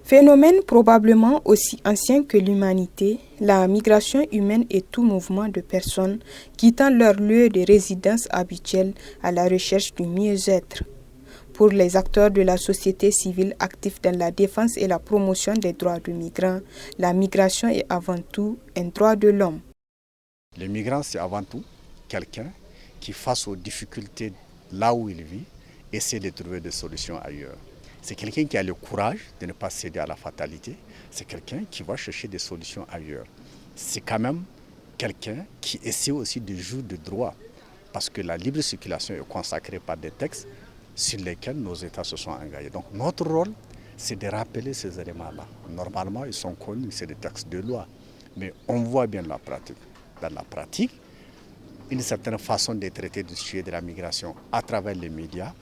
Phénomène probablement aussi ancien que l'humanité, la migration humaine est tout mouvement de personnes quittant leur lieu de résidence habituel à la recherche du mieux-être. Pour les acteurs de la société civile actifs dans la défense et la promotion des droits des migrants, la migration est avant tout un droit de l'homme. Le migrant, c'est avant tout quelqu'un qui, face aux difficultés là où il vit, essaie de trouver des solutions ailleurs. C'est quelqu'un qui a le courage de ne pas céder à la fatalité. C'est quelqu'un qui va chercher des solutions ailleurs. C'est quand même quelqu'un qui essaie aussi de jouir de droits. Parce que la libre circulation est consacrée par des textes sur lesquels nos États se sont engagés. Donc notre rôle, c'est de rappeler ces éléments-là. Normalement, ils sont connus, c'est des textes de loi. Mais on voit bien la pratique. Dans la pratique, une certaine façon de traiter du sujet de la migration à travers les médias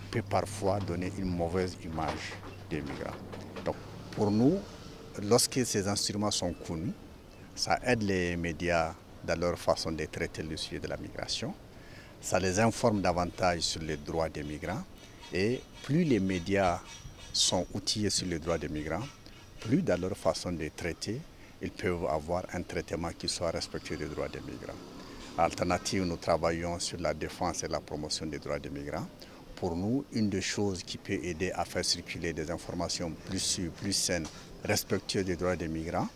peut parfois donner une mauvaise image des migrants. Donc pour nous, lorsque ces instruments sont connus, ça aide les médias dans leur façon de traiter le sujet de la migration. Ça les informe davantage sur les droits des migrants. Et plus les médias sont outillés sur les droits des migrants, plus dans leur façon de traiter, ils peuvent avoir un traitement qui soit respectueux des droits des migrants. Alternative, nous travaillons sur la défense et la promotion des droits des migrants. Pour nous, une des choses qui peut aider à faire circuler des informations plus sûres, plus saines, respectueuses des droits des migrants,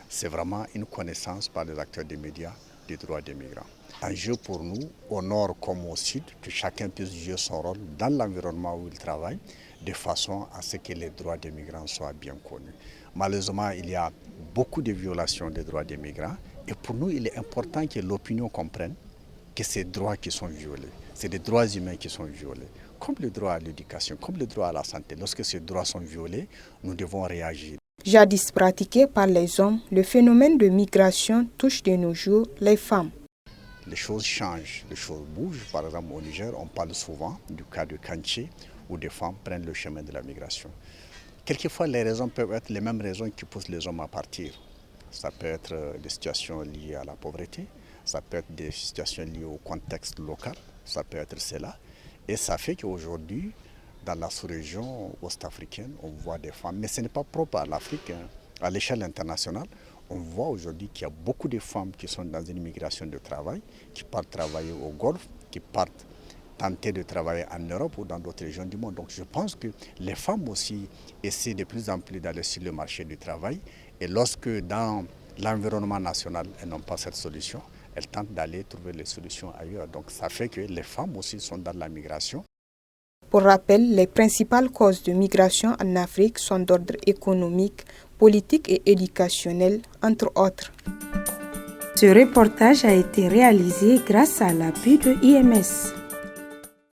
c'est vraiment une connaissance par les acteurs des médias des droits des migrants. Enjeu pour nous, au nord comme au sud, que chacun puisse jouer son rôle dans l'environnement où il travaille, de façon à ce que les droits des migrants soient bien connus. Malheureusement, il y a beaucoup de violations des droits des migrants et pour nous, il est important que l'opinion comprenne que c'est des droits qui sont violés, c'est des droits humains qui sont violés, comme le droit à l'éducation, comme le droit à la santé. Lorsque ces droits sont violés, nous devons réagir. Jadis pratiqué par les hommes, le phénomène de migration touche de nos jours les femmes. Les choses changent, les choses bougent. Par exemple, au Niger, on parle souvent du cas de Kanché, où des femmes prennent le chemin de la migration. Quelquefois, les raisons peuvent être les mêmes raisons qui poussent les hommes à partir. Ça peut être des situations liées à la pauvreté, ça peut être des situations liées au contexte local, ça peut être cela. Et ça fait qu'aujourd'hui, dans la sous-région ouest-africaine, on voit des femmes, mais ce n'est pas propre à l'Afrique, hein. À l'échelle internationale, on voit aujourd'hui qu'il y a beaucoup de femmes qui sont dans une migration de travail, qui partent travailler au Golfe, qui partent tenter de travailler en Europe ou dans d'autres régions du monde. Donc je pense que les femmes aussi essaient de plus en plus d'aller sur le marché du travail. Et lorsque dans l'environnement national, elles n'ont pas cette solution, elles tentent d'aller trouver les solutions ailleurs. Donc ça fait que les femmes aussi sont dans la migration. Pour rappel, les principales causes de migration en Afrique sont d'ordre économique, politique et éducationnel, entre autres. Ce reportage a été réalisé grâce à l'appui de IMS.